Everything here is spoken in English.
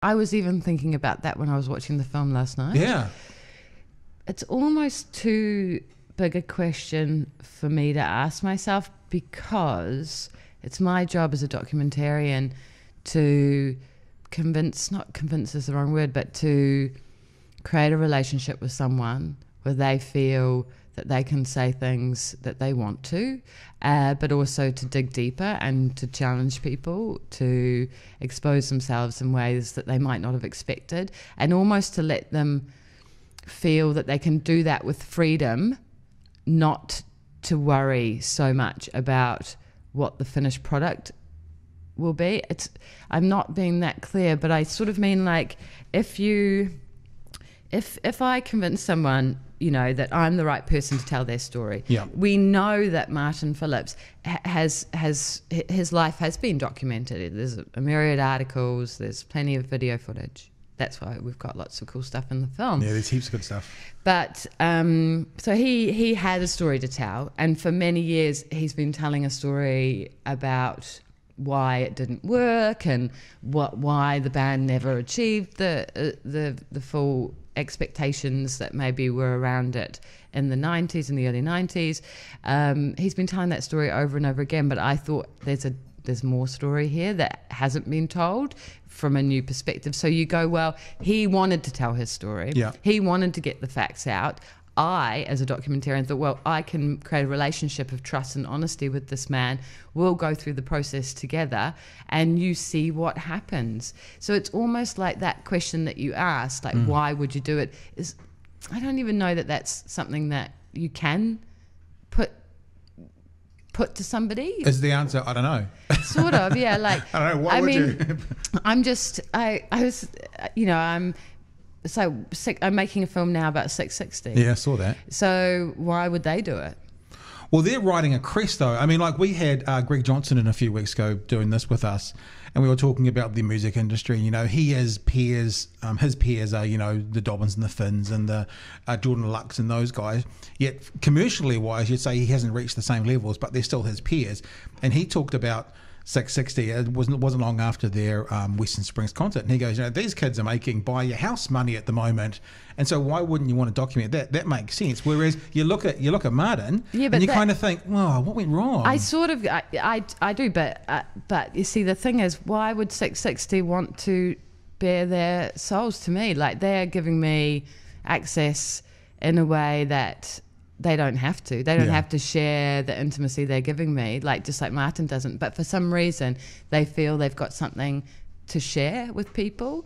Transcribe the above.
I was even thinking about that when I was watching the film last night. Yeah. It's almost too big a question for me to ask myself, because it's my job as a documentarian to not convince is the wrong word, but to create a relationship with someone where they feel that they can say things that they want to, but also to dig deeper and to challenge people to expose themselves in ways that they might not have expected, and almost to let them feel that they can do that with freedom, not to worry so much about what the finished product will be. I'm not being that clear, but I sort of mean, like, if I convince someone, you know, that I'm the right person to tell their story. Yeah. We know that Martin Phillips his life has been documented. There's a myriad of articles, there's plenty of video footage. That's why we've got lots of cool stuff in the film. Yeah, there's heaps of good stuff. But so he had a story to tell, and for many years he's been telling a story about why it didn't work and why the band never achieved the full expectations that maybe were around it in the 90s, in the early 90s. He's been telling that story over and over again, but I thought there's more story here that hasn't been told from a new perspective. So you go, well, he wanted to tell his story. Yeah. He wanted to get the facts out. I, as a documentarian, thought, well, I can create a relationship of trust and honesty with this man. We'll go through the process together and you see what happens. So it's almost like that question that you asked, like, why would you do it? I don't even know that that's something that you can put to somebody. Is the answer, I don't know. Sort of, yeah. Like, I don't know, why would you? I'm making a film now about 660. Yeah, I saw that. So why would they do it? Well, they're riding a crest, though. I mean, like, we had Greg Johnson in a few weeks ago doing this with us, and we were talking about the music industry. You know, his peers are, you know, the Dobbins and the Finns and the Jordan Lux and those guys. Yet commercially wise, you'd say he hasn't reached the same levels, but they're still his peers. And he talked about 660. It wasn't long after their Western Springs concert, and he goes, you know, these kids are making buy your house money at the moment, and so why wouldn't you want to document that? That makes sense. Whereas you look at Martin, and you kind of think, well, what went wrong? I do, but you see, the thing is, why would 660 want to bare their souls to me? Like, they're giving me access in a way that they don't have to. They don't have to share the intimacy they're giving me, just like Martin doesn't. But for some reason, they feel they've got something to share with people.